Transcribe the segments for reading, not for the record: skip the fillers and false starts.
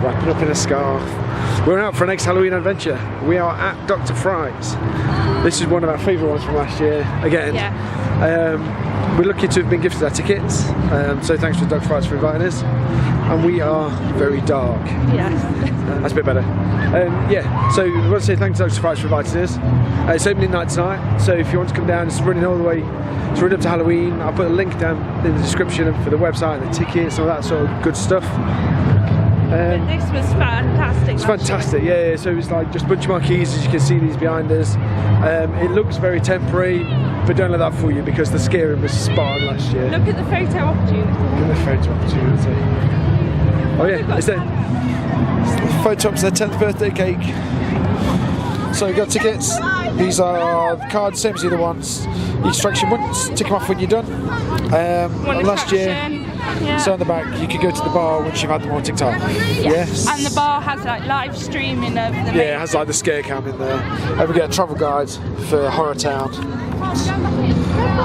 wrapping up in a scarf. We're out for our next Halloween adventure. We are at Dr Frights. This is one of our favourite ones from last year. Again, we're lucky to have been gifted our tickets. So thanks to Dr Frights for inviting us. And we are very dark. Yes. That's a bit better. Yeah, so I want to say thanks to Dr Frights for inviting us. It's opening night tonight, so if you want to come down, it's running all the way to run up to Halloween. I'll put a link down in the description for the website and the tickets and all that sort of good stuff. This was fantastic. It's fantastic, yeah. So it's like just a bunch of marquees, as you can see these behind us. It looks very temporary, but don't let that fool you because the scaring was spot on last year. Look at the photo opportunity. Look at the photo opportunity. Oh yeah, it's the photo op's their 10th birthday cake. So we've got tickets. These are the cards, same as the other ones. Each attraction once, tick them off when you're done. Last year, so on the back, you could go to the bar once you've had them all ticked off. Yes. And the bar has like live streaming of the Yeah, it has like the scare cam in there. And we get a travel guide for Horror Town.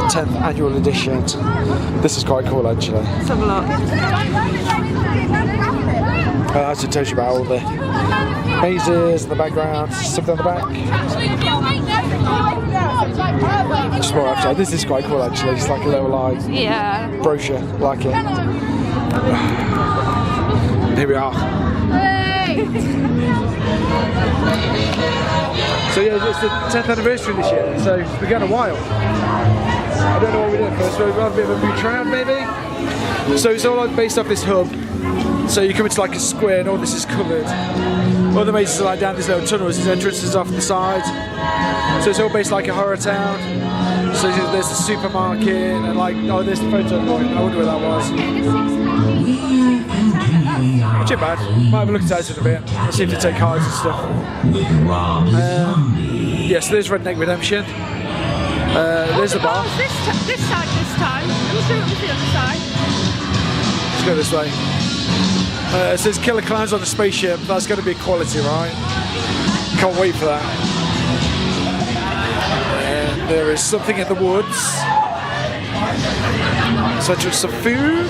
10th annual edition. This is quite cool actually. Let's have a look. That actually tells you about all the mazes in the background, stuff down the back. Just more outside. This is quite cool actually. It's like a little brochure, like it. Here we are. So yeah, it's the 10th anniversary this year, so we've got a while. I don't know what we did first, we'll have a bit of a mooch around maybe. So it's all like based off this hub. So you come into like a square and all this is covered. All the mazes are like down these little tunnels, there's entrances off the side. So it's all based like a horror town. So there's the supermarket and like, oh there's the photo point, I wonder where that was. Not too bad, might have a look at it in a bit. Let's see if they take cards and stuff. Yes, there's Redneck Redemption. There's the bar. This side this time. We'll do it with the other side. Let's go this way. It says Killer Clowns on the spaceship. That's going to be quality, right? Can't wait for that. And there is something in the woods. Such as some food.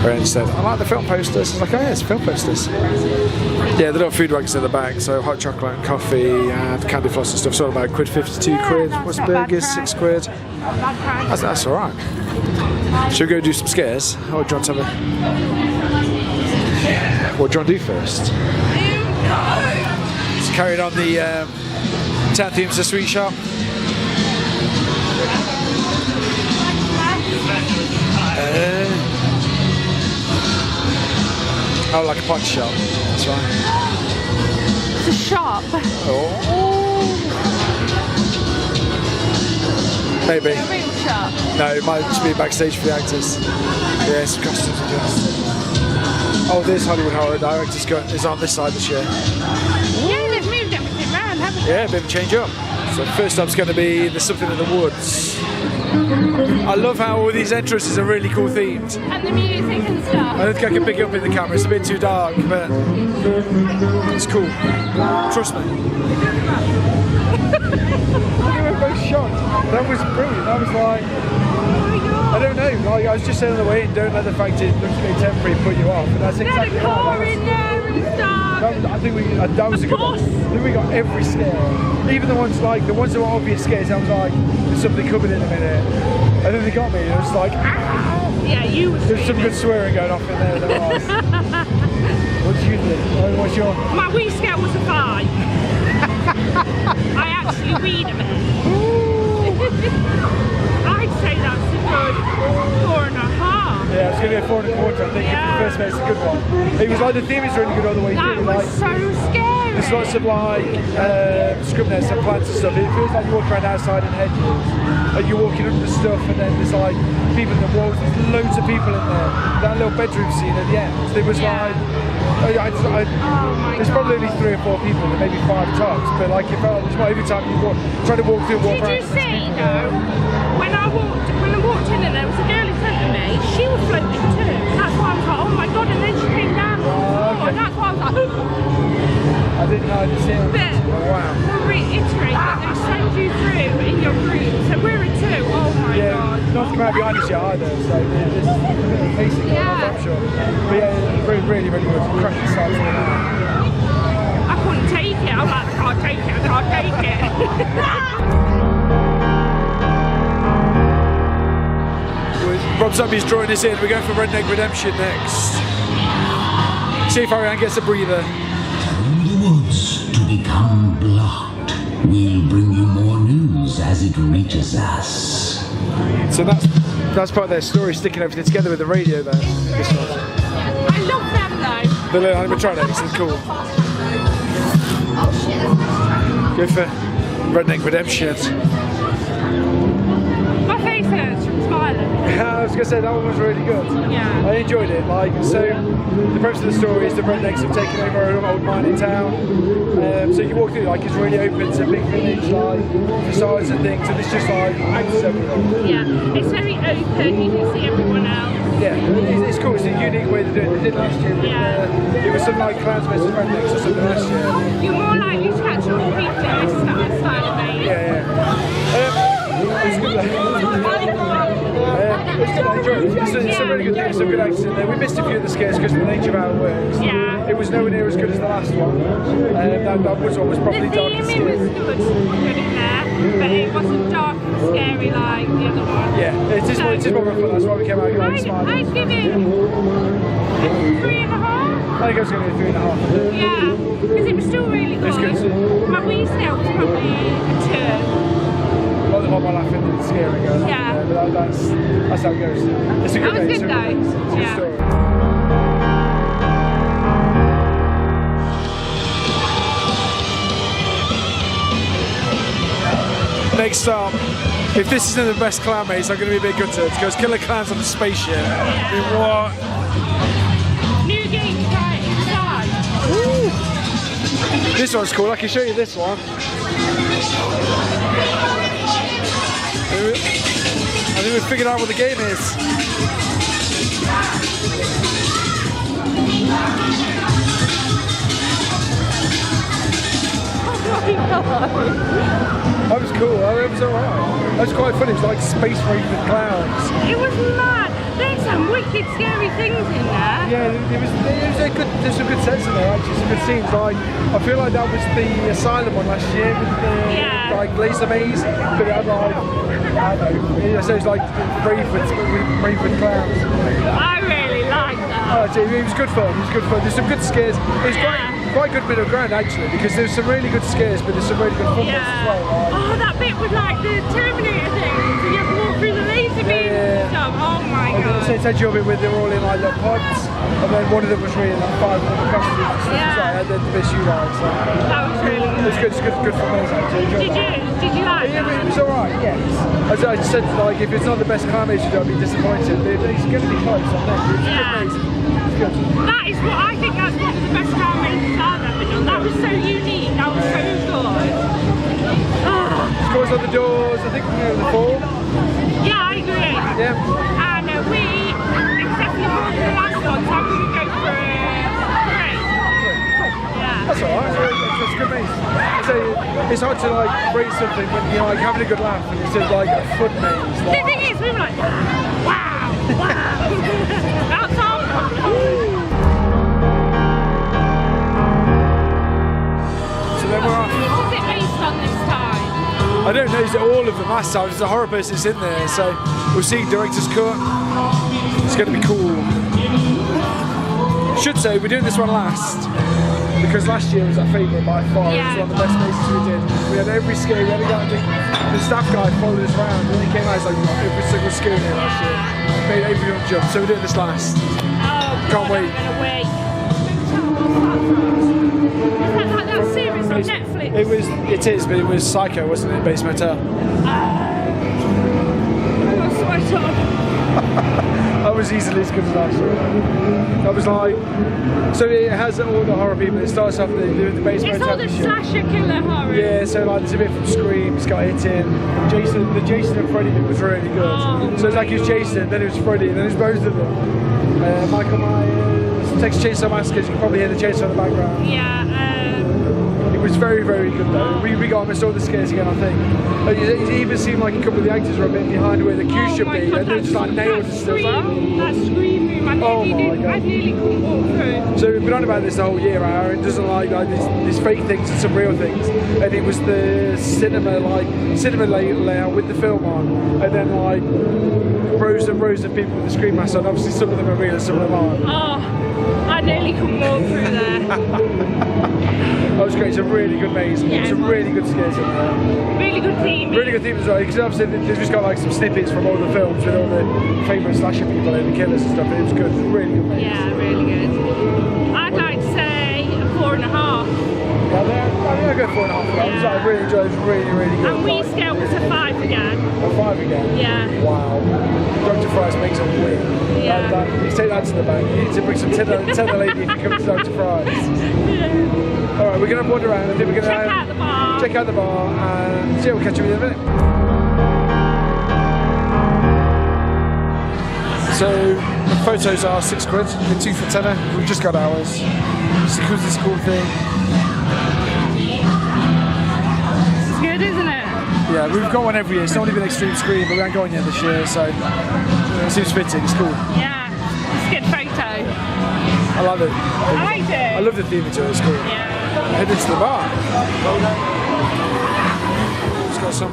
Brent said, I like the film posters. I was like, oh yeah, it's film posters. Yeah, the little food wagons in the back, so hot chocolate and coffee and candy floss and stuff. It's all about £52 quid. What's burgers? £6. That's alright. Should we go do some scares? Or do you want to have a... What do you want to do first? Let's carry on the town themes of the sweet shop. Oh, like a punch shop. That's right. It's a shop. Oh. Maybe. A real shop. No, it might just be backstage for the actors. Yeah, some costumes and dress. Oh, there's Hollywood Horror Directors is on this side this year. Yeah, they've moved everything around, haven't they? Yeah, a bit of a change up. So first up's going to be There's Something in the Woods. I love how all these entrances are really cool themed. And the music and stuff. I don't think I can pick it up in the camera, it's a bit too dark, but it's cool. Trust me. We were both shocked. That was brilliant. That was like, I don't know, like I was just saying on the way in, don't let the fact it looks a bit temporary put you off. And that's exactly right. Car in there and stuff. I think that was a good one. I think we got every scare. Even the ones that were obvious scares, I was like, there's something coming in a minute. And then they got me and it was like, ow! Yeah, you were There's some good swearing going off in there, there was. What did you think? What's your... My wee scare was a 5. I actually weed a bit. I'd say that's a good 4.5. Yeah, it's going to be a 4.25, I think. Yeah. The first mate's a good one. It was like the theme is really good all the way through. That was so scary. There's lots of like scrub nets and plants and stuff. It feels like you walk around outside in hedges and you're walking under stuff and then there's like people in the walls. There's loads of people in there. That little bedroom scene at the end. There was like, there's probably only 3 or 4 people, maybe 5 tops, but like it felt like every time you try to walk through and walk around. Did you see though, when I walked in and there was a girl in front of me, she was floating too. That's why I was like, oh my god, and then she came down. And that's why I was like, I didn't know, I didn't see it. But wow. we'll reiterate that they send you through in your group, so we're in 2. Oh my god. nothing come out behind us yet either, so there's a bit of pacing going on, I'm sure. But yeah, really, really good. Cracking start to the night. I couldn't take it. I'm like, I can't take it, I can't take it. Rob Zombie's drawing us in. We're going for Redneck Redemption next. See if Ariane gets a breather. Tell the woods to become blocked. We'll bring you more news as it reaches us. So that's part of their story, sticking everything together with the radio there. This one. I love them though. The little animatronics are cool. Go for Redneck Redemption. My face hurts from smiling. I was going to say that one was really good. Yeah. I enjoyed it. So the premise of the story is the rednecks have taken over an old mining town. So you walk through, it's really open, it's a big village, facades and things, and it's just houses everywhere. Yeah, it's very open, you can see everyone else. Yeah, it's cool. It's a unique way to do it. They did last year. It was something like Clans vs Rednecks or something last year. You're more likely to catch up with people in this style of mate. It's good. I enjoyed it. It's some really good things, some good actors in there. We missed a few of the scares because of the nature of how it works. Yeah. It was nowhere near as good as the last one. That was what was probably dark and The scary. theming was good in there, but it wasn't dark and scary like the other one. Yeah, it is more fun. That's why we came out smiling. I'd give it 3.5. I think I was going to go 3.5. Yeah, because it was still really good. It's good. My wee snail was probably a 2. A lot more laughing than scary goes. Yeah. But that's how it goes. It's a good That was day. good though. It's a good Yeah. story. Next up, if this isn't the best clown maze, I'm going to be a bit gutted because Killer Clowns on the spaceship. I mean, what? New game right inside. Woo. This one's cool. I can show you this one. I think we've figured out what the game is. That was cool. That was alright. That was quite funny. It was like Space Race with clowns. It was mad. There's some wicked scary things in there. Yeah, there's some good sets in there actually, some good scenes. I feel like that was the Asylum one last year with the laser maze, but it had I don't know, so it's like brave with clowns. I really liked that. It was good fun. There's some good scares. It was quite good middle ground actually, because there's some really good scares, but there's some really good fun bits as well. Oh, that bit with the Terminator thing, so you have to walk through the laser beams and stuff. Oh my god. So it's a job with they were all in little pods, and then one of them was really 5 little costumes. And then the best you like. So. That was really good. It's good for me actually. Did you like Yeah, that? it was alright, yes. As I said, if it's not the best clown maze, I'd be disappointed. It's going to be close, I think. It's a good maze. It's good. That is what I think that's one of the best clown mazes I've ever done. That was so unique. That was so good. Scores on the doors. I think we're near the 4. Yeah, I agree. Yeah. And we accepted more than the last one, so I'm going to go for 3. Yeah. That's alright. It's a good maze. It's hard to rate something when you're having a good laugh and it's just a fun maze. The thing is, we were like, wow, wow. That's all. So then we're off. What's it based on this time? I don't know, is it all of them last time? There's a horror person that's in there, so we'll see director's cut. It's going to be cool. Should say, we're doing this one last, because last year was our favourite by far. It was one of the best mazes we did. We had every scare, we had a guy, the staff guy followed us around, and when he came out, he's like, every single scare here last year. Made everyone jump, so we're doing this last. Oh, Can't wait. I'm gonna wait. Is that series on Netflix? It is, but it was Psycho, wasn't it? Bates Motel. That was easily as good as last year. That was so it has all the horror people. It starts off the Bates Motel. It's all the slasher killer horror. Yeah, so there's a bit from Scream, it's got It In. The Jason and Freddy bit was really good. Oh. So it's it was Jason, then it was Freddy, then it was both of them. Michael Myers, Texas Chainsaw Massacre, you can probably hear the chainsaw in the background. Yeah. was very, very good though. We got almost all the scares again, I think. It even seemed like a couple of the actors were a bit behind where the queue should be, and they're just like nailed and stuff. That scream room, I nearly couldn't walk through. So we've been on about this the whole year, Aaron doesn't like these fake things and some real things. And it was the cinema layout with the film on, and then like rows and rows of people with the screen mask on. Obviously some of them are real and some of them aren't. Oh, I nearly couldn't walk through there. That was great. It's a really good maze. Yeah, Some really good scares in there. Really good theme. Really good theme as well, because obviously they've just got like some snippets from all the films with all the favourite slasher people and the killers and stuff. It was good. It was really good maze. Yeah, really good. I'd like to say a 4.5. Yeah, I'll go 4.5 for that. Yeah. I really enjoyed it. It was really, really good. And we scaled to 5 again. A 5 again? Yeah. Wow. Dr Frights makes a win. Yeah. You take that to the bank. You need to bring some tenner lady if you come to Dr Frights. Yeah. Alright, we're going to wander around. I think we're going to Check out the bar. Check out the bar and see, we'll catch you in a minute. So the photos are £6. They're 2 for tenner. We've just got ours. It's a cool thing. It's good, isn't it? Yeah, we've got one every year. It's not even extreme screen, but we haven't got one yet this year, so it seems fitting. It's cool. Yeah, it's a good photo. I love it. I like it. I love the theme to it. It's cool. Yeah. Head into the bar. It's got some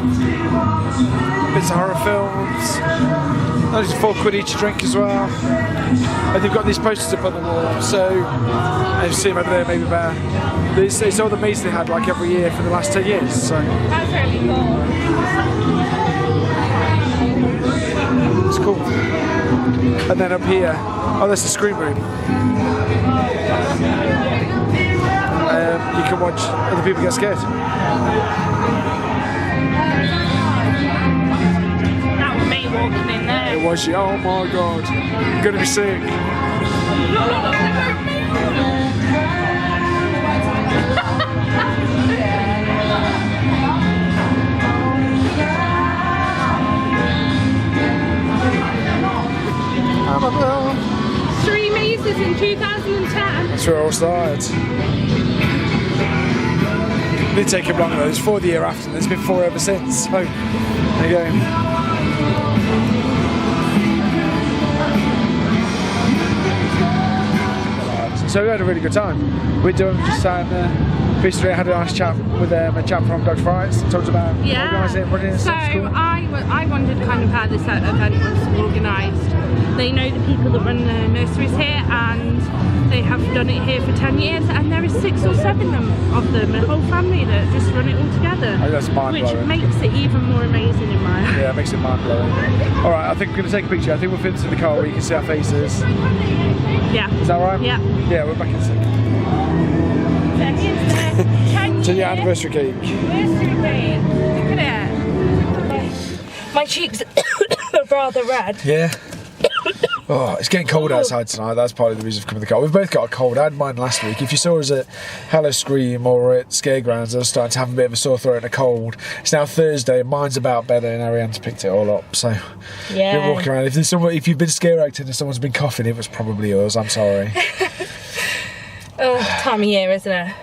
bits of horror films. Those are £4 each drink as well. And they've got these posters up on the wall, so you see them over there maybe better. It's all the maze they had like every year for the last 10 years. So That's really cool. it's cool. And then up here, oh, that's the screen room. You can watch other people get scared. That was me walking in there. It was you. Oh my god, I'm gonna be sick. Annabelle. 3 mazes in 2010. That's where it all started. It did take him longer though. It was 4 the year after. There's been 4 ever since. So there you go. So we had a really good time. We're doing just sat in there. History, had a nice chat with a chap from Dr Frights. Talked about organising it, running it. So I wondered kind of how this event was organised. They know the people that run the nurseries here, and they have done it here for 10 years, and there is 6 or 7 of them, a whole family that just run it all together. I think that's mind-blowing. Which makes it even more amazing in my eyes. Yeah, it makes it mind-blowing. Alright, I think we're going to take a picture. I think we'll fit into the car where you can see our faces. Yeah. Is that right? Yeah. Yeah, we're back in a second. So here's the 10 To the anniversary cake. Anniversary cake. Look at it. My cheeks are rather red. Yeah. Oh, it's getting cold outside tonight. That's part of the reason for coming to the car. We've both got a cold. I had mine last week. If you saw us at Hello Scream or at Scaregrounds, I was starting to have a bit of a sore throat and a cold. It's now Thursday. Mine's about better, and Ariane's picked it all up. So Yeah. you're walking around. If you've been scare acting and someone's been coughing, it was probably yours. I'm sorry. Oh, time of year, isn't it?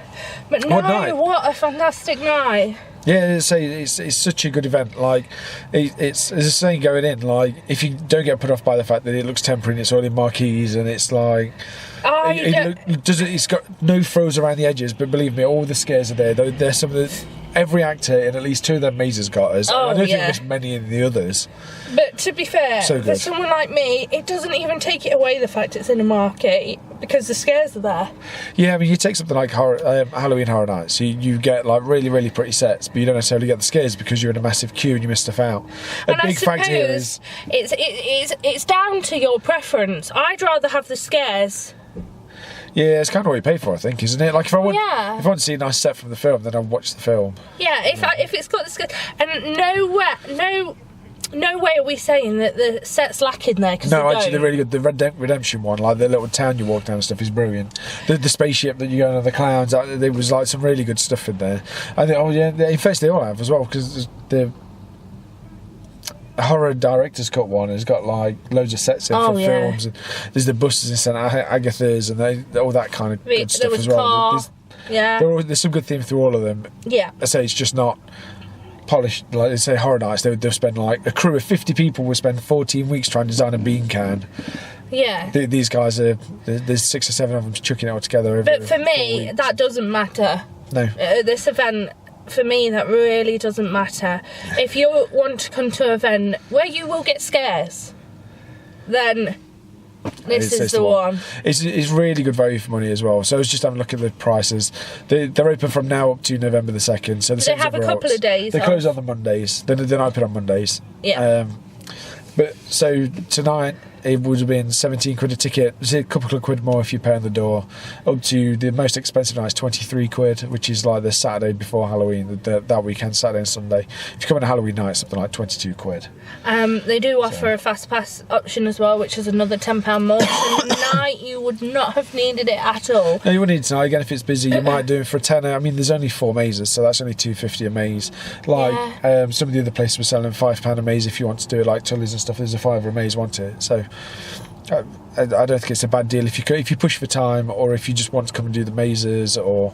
But no, What night? what a fantastic night. Yeah, it's such a good event. Like, it's there's a saying going in. Like, if you don't get put off by the fact that it looks temporary and it's all in marquees and it's like, it's got no frills around the edges. But believe me, all the scares are there. There's some of the every actor in at least 2 of them mazes got us. Oh, I don't yeah. think there's many in the others. But to be fair, So good. for someone like me, it doesn't even take it away the fact it's in a market because the scares are there. Yeah, I mean, you take something like Halloween Horror Nights, you get like really, really pretty sets, but you don't necessarily get the scares because you're in a massive queue and you miss stuff out. And I suppose it's down to your preference. I'd rather have the scares. Yeah, it's kind of what you pay for, I think, isn't it? Like if I want to see a nice set from the film, then I'll watch the film. Yeah, if it's got the scares, and no way are we saying that the set's lacking there. No, actually, they're really good. The Redneck Redemption one, like the little town you walk down and stuff, is brilliant. The spaceship that you go on, the clowns, there was like some really good stuff in there. I think, in fact, they all have as well, because the horror director's cut one has got like loads of sets in for films, and there's the buses in St Agatha's and all that kind of good stuff as well. Yeah. There's some good themes through all of them. Yeah. I say it's just not polished. Like they say, Horror Nights, they'll spend like a crew of 50 people will spend 14 weeks trying to design a bean can. Yeah. These guys are there's 6 or 7 of them chucking it all together. But for me, that doesn't matter. No. This event, for me, that really doesn't matter. If you want to come to an event where you will get scares, then this is the one. It's really good value for money as well. So I was just having a look at the prices. They're open from now up to November the 2nd. So they have a couple of days. They close on the Mondays. They're open on Mondays. Yeah. But so tonight it would have been 17 quid a ticket. It's a couple of quid more if you pay on the door. Up to the most expensive night is 23 quid, which is like the Saturday before Halloween, that weekend, Saturday and Sunday. If you come on a Halloween night, something like 22 quid. They do offer a fast pass option as well, which is another £10 more. Tonight you would not have needed it at all. No, you wouldn't need it tonight. Again, if it's busy, you might do it for a tenner. I mean, there's only 4 mazes, so that's only £2.50 a maze. Like some of the other places were selling £5 a maze if you want to do it, like Tully's and stuff. There's a £5 a maze, want it. So I don't think it's a bad deal if you push for time, or if you just want to come and do the mazes, or.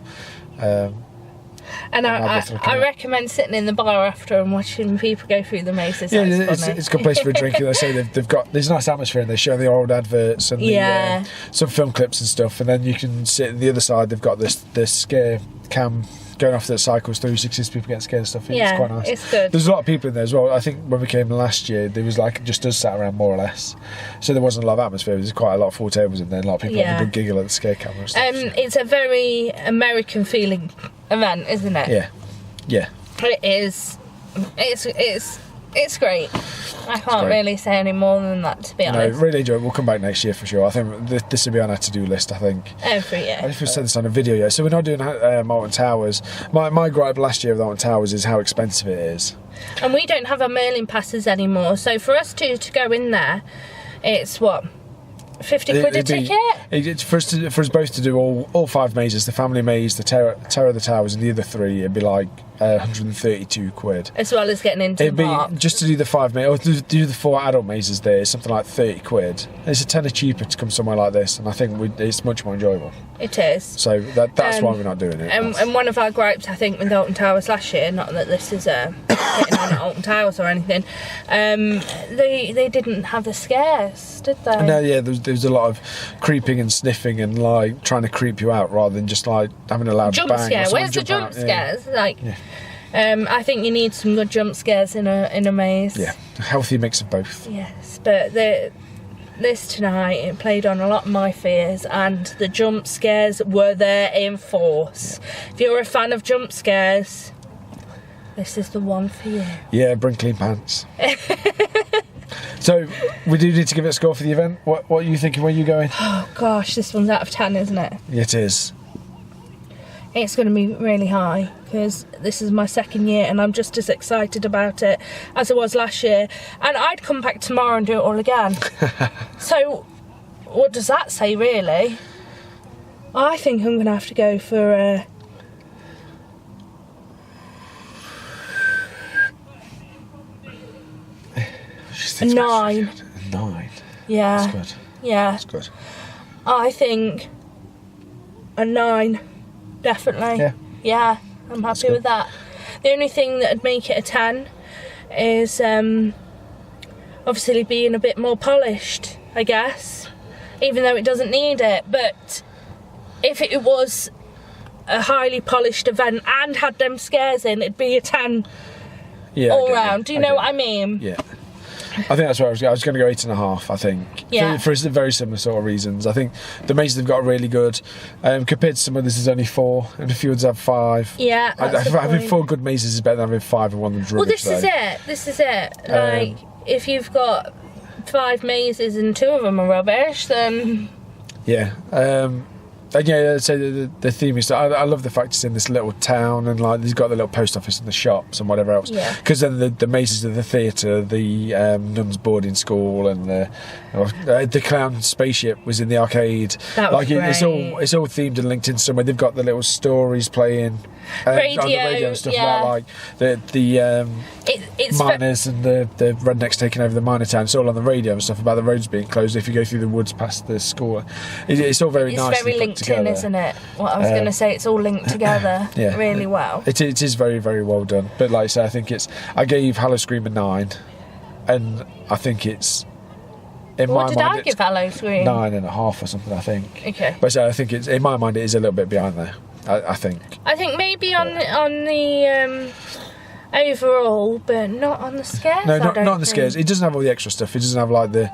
And I recommend sitting in the bar after and watching people go through the mazes. Yeah, it's a good place for a drink. They say there's a nice atmosphere, and they show the old adverts and some film clips and stuff, and then you can sit on the other side. They've got this scare cam going off that cycles through, so you see people get scared and stuff. It's quite nice. It's good. There's a lot of people in there as well. I think when we came last year, there was like just us sat around more or less, so there wasn't a lot of atmosphere. There's quite a lot of full tables in there. A lot of people having a good giggle at the scare camera and stuff. It's a very American feeling event, isn't it? Yeah. It is. It's great. I can't really say any more than that, to be honest. No, really enjoy it. We'll come back next year for sure. I think this will be on our to-do list, I think. Every year. I don't know if we said this on a video yet. So we're not doing Alton Towers. My gripe last year with Alton Towers is how expensive it is. And we don't have our Merlin passes anymore. So for us to go in there, it's what? 50 quid a ticket? For us both to do all 5 mazes, the family maze, the Terror of the Towers, and the other 3, it'd be like 132 quid. As well as getting into the park. Just to do the 5 mazes, or to do the 4 adult mazes there, it's something like 30 quid. It's a tenner cheaper to come somewhere like this, and I think it's much more enjoyable. It is. So that's why we're not doing it. And one of our gripes, I think, with Alton Towers last year, not that this is getting on at Alton Towers or anything, they didn't have the scares, did they? No, yeah, there was a lot of creeping and sniffing and like trying to creep you out rather than just like having a loud jump bang. Scare. Where's the jump scares? I think you need some good jump scares in a maze. Yeah, a healthy mix of both. Yes, but this tonight, it played on a lot of my fears, and the jump scares were there in force. Yeah. If you're a fan of jump scares, this is the one for you. Yeah, bring clean pants. So, we do need to give it a score for the event. What are you thinking? Where are you going? Oh gosh, this one's out of 10, isn't it? It is. It's going to be really high, because this is my 2nd year and I'm just as excited about it as I was last year. And I'd come back tomorrow and do it all again. So, what does that say, really? I think I'm going to have to go for a 9. A 9? Yeah. That's good. Yeah. That's good. I think a 9. Definitely. Yeah, I'm happy with that. The only thing that would make it a 10 is obviously being a bit more polished, I guess, even though it doesn't need it. But if it was a highly polished event and had them scares in, it'd be a 10 all round. Do you know what I mean? Yeah. I think that's where I was going. I was going to go 8.5. I think. Yeah. For very similar sort of reasons. I think the mazes they've got are really good. Compared to some others, there's only 4, and a few others have 5. Yeah. Having 4 good mazes is better than having 5 and one of them's rubbish. Well, this is it. Like, if you've got 5 mazes and 2 of them are rubbish, then yeah. And yeah, so the theme is. I love the fact it's in this little town, and like he's got the little post office and the shops and whatever else. Yeah. Because then the mazes of the theatre, the nuns' boarding school, and the clown spaceship was in the arcade. That was great. It's all themed and linked in somewhere. They've got the little stories playing on the radio and stuff about like the miners and the rednecks taking over the miner town. It's all on the radio and stuff about the roads being closed if you go through the woods past the school. It's all very nice. It's very linked together. isn't it? What I was going to say, it's all linked together really well. It is very, very well done. But like I say, I think I gave Howl-O-Scream a 9, and I think it's. What did I give Howl-O-Scream? 9.5 or something, I think. Okay. But so I think in my mind, it is a little bit behind there. I think. I think maybe on the overall, but not on the scares. No, not on the scares. It doesn't have all the extra stuff. It doesn't have like the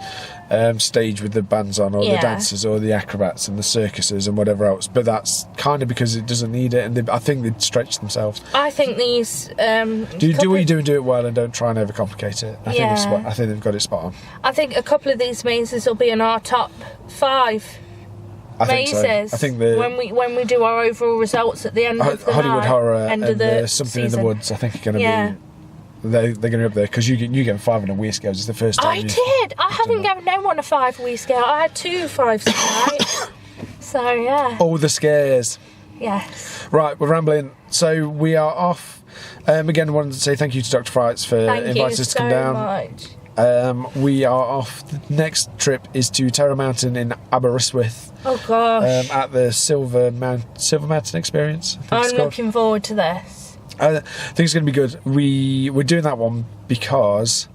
stage with the bands on, or the dancers, or the acrobats and the circuses and whatever else. But that's kind of because it doesn't need it, and I think they'd stretch themselves. I think these. Do what you do and do it well, and don't try and overcomplicate it. I think they've got it spot on. I think a couple of these mazes will be in our top 5. Mazes. I think when we do our overall results at the end of the Hollywood night, Horror end and of the Something season. in the Woods, I think are going to be. They're going to be up there because you get 5 on a Wii scale. It's the first time. I did. I haven't given no one a 5 Wii scale. I had 2 5s tonight. So yeah. All the scares. Yes. Right, we're rambling. So we are off. Again, I wanted to say thank you to Dr Frights for inviting us to come down. Much. We are off. The next trip is to Terror Mountain in Aberystwyth. Oh gosh. At the Silver Mountain Experience. I'm looking forward to this. I think it's going to be good. We're doing that one because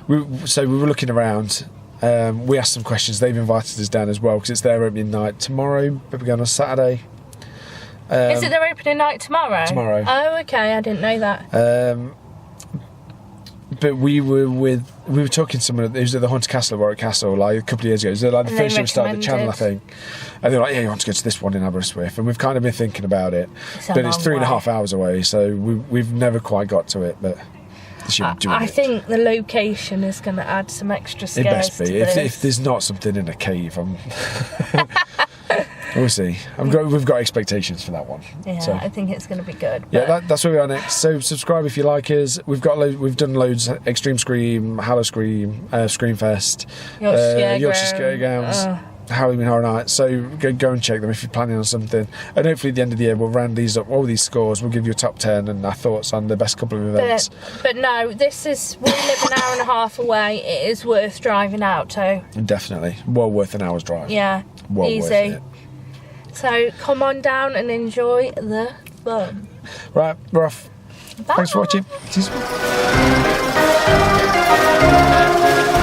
we were looking around. We asked some questions. They've invited us down as well because it's their opening night tomorrow, but we're going on Saturday. Is it their opening night tomorrow? Tomorrow. Oh, okay. I didn't know that. But we were talking to someone who's at the Haunted Castle at Warwick Castle like a couple of years ago. It was like the first year we started the channel, I think. And they were like, "Yeah, you want to go to this one in Aberystwyth?" And we've kind of been thinking about it, but it's 3.5 hours away, so we've never quite got to it. But I think the location is going to add some extra scares. It best be. To this. If there's not something in a cave, we'll see. We've got expectations for that one. Yeah, so, I think it's going to be good. Yeah, that's where we are next. So subscribe if you like us. We've done loads: Extreme Scream, Howl-O-Scream, Screamfest, Yorkshire Scaregowns, Halloween Horror Night. So go and check them if you're planning on something. And hopefully at the end of the year we'll round these up, all these scores. We'll give you a top 10 and our thoughts on the best couple of events. But no, we live an hour and a half away. It is worth driving out to. Definitely, well worth an hour's drive. Yeah, well easy. Worth it. So come on down and enjoy the fun. Right, we're off. Bye. Thanks for watching. See you soon.